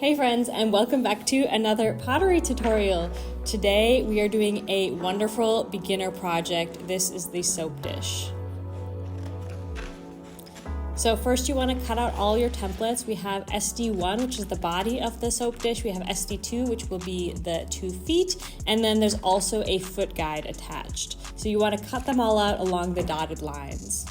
Hey friends, and welcome back to another pottery tutorial. Today we are doing a wonderful beginner project. This is the soap dish. So first you want to cut out all your templates. We have SD1, which is the body of the soap dish. We have SD2, which will be the 2 feet. And then there's also a foot guide attached. So you want to cut them all out along the dotted lines.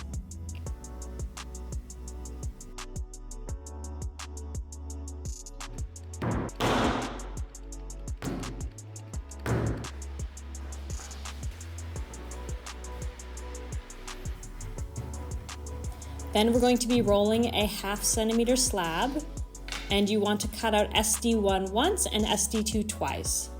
Then we're going to be rolling a 1/2 centimeter slab, and you want to cut out SD1 once and SD2 twice.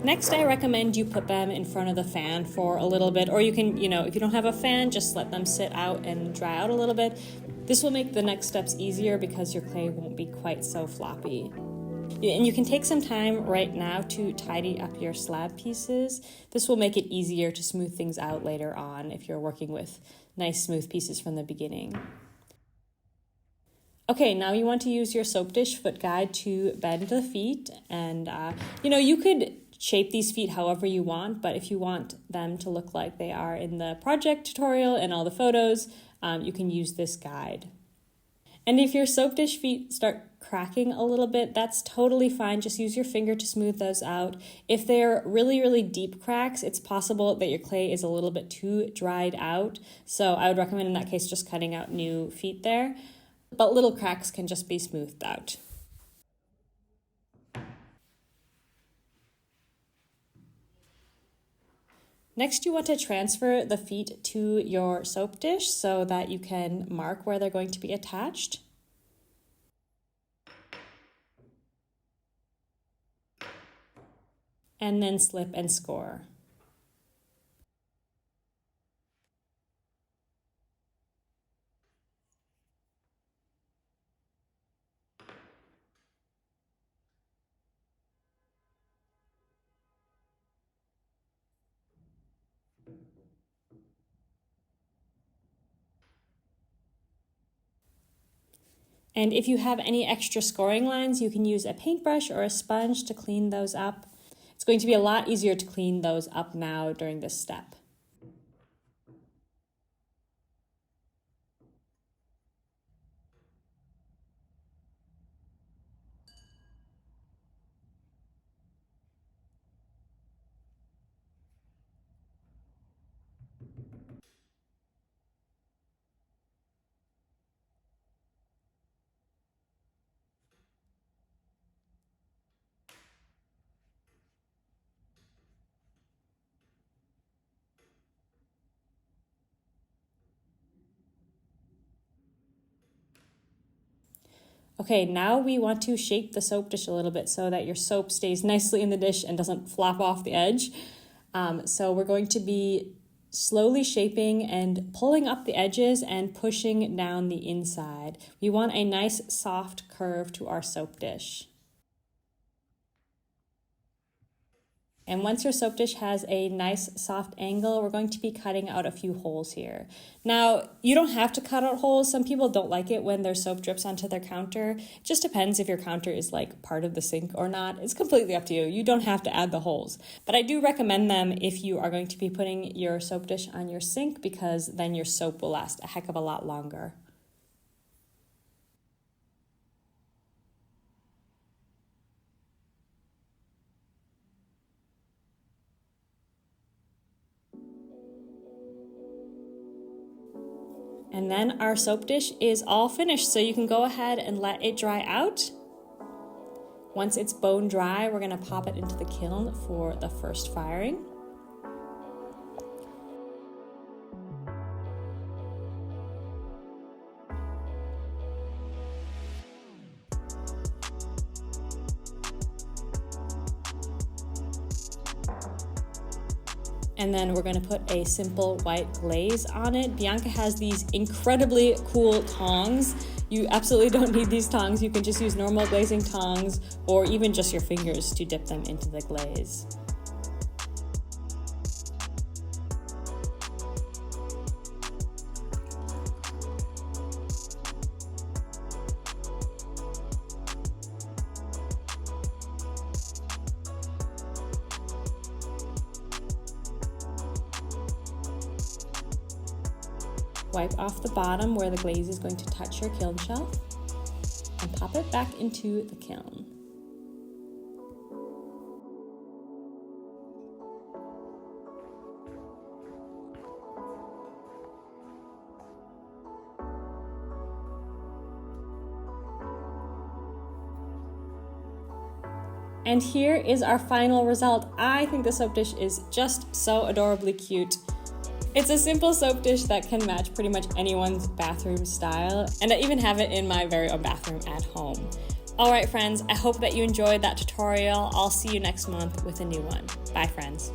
Next, I recommend you put them in front of the fan for a little bit, or you can, if you don't have a fan, just let them sit out and dry out a little bit. This will make the next steps easier because your clay won't be quite so floppy. And you can take some time right now to tidy up your slab pieces. This will make it easier to smooth things out later on if you're working with nice smooth pieces from the beginning. Okay, now you want to use your soap dish foot guide to bend the feet, and you could shape these feet however you want, but if you want them to look like they are in the project tutorial and all the photos, you can use this guide. And if your soap dish feet start cracking a little bit, that's totally fine. Just use your finger to smooth those out. If they're really, really deep cracks, it's possible that your clay is a little bit too dried out. So I would recommend in that case just cutting out new feet there. But little cracks can just be smoothed out. Next, you want to transfer the feet to your soap dish so that you can mark where they're going to be attached. And then slip and score. And if you have any extra scoring lines, you can use a paintbrush or a sponge to clean those up. It's going to be a lot easier to clean those up now during this step. Okay, now we want to shape the soap dish a little bit so that your soap stays nicely in the dish and doesn't flop off the edge. So we're going to be slowly shaping and pulling up the edges and pushing down the inside. We want a nice soft curve to our soap dish. And once your soap dish has a nice soft angle, we're going to be cutting out a few holes here. Now, you don't have to cut out holes. Some people don't like it when their soap drips onto their counter. It just depends if your counter is like part of the sink or not. It's completely up to you. You don't have to add the holes. But I do recommend them if you are going to be putting your soap dish on your sink, because then your soap will last a heck of a lot longer. And then our soap dish is all finished, so you can go ahead and let it dry out. Once it's bone dry, we're gonna pop it into the kiln for the first firing. And then we're gonna put a simple white glaze on it. Bianca has these incredibly cool tongs. You absolutely don't need these tongs. You can just use normal glazing tongs or even just your fingers to dip them into the glaze. Wipe off the bottom where the glaze is going to touch your kiln shelf and pop it back into the kiln. And here is our final result. I think the soap dish is just so adorably cute. It's a simple soap dish that can match pretty much anyone's bathroom style, and I even have it in my very own bathroom at home. Alright friends, I hope that you enjoyed that tutorial. I'll see you next month with a new one. Bye friends.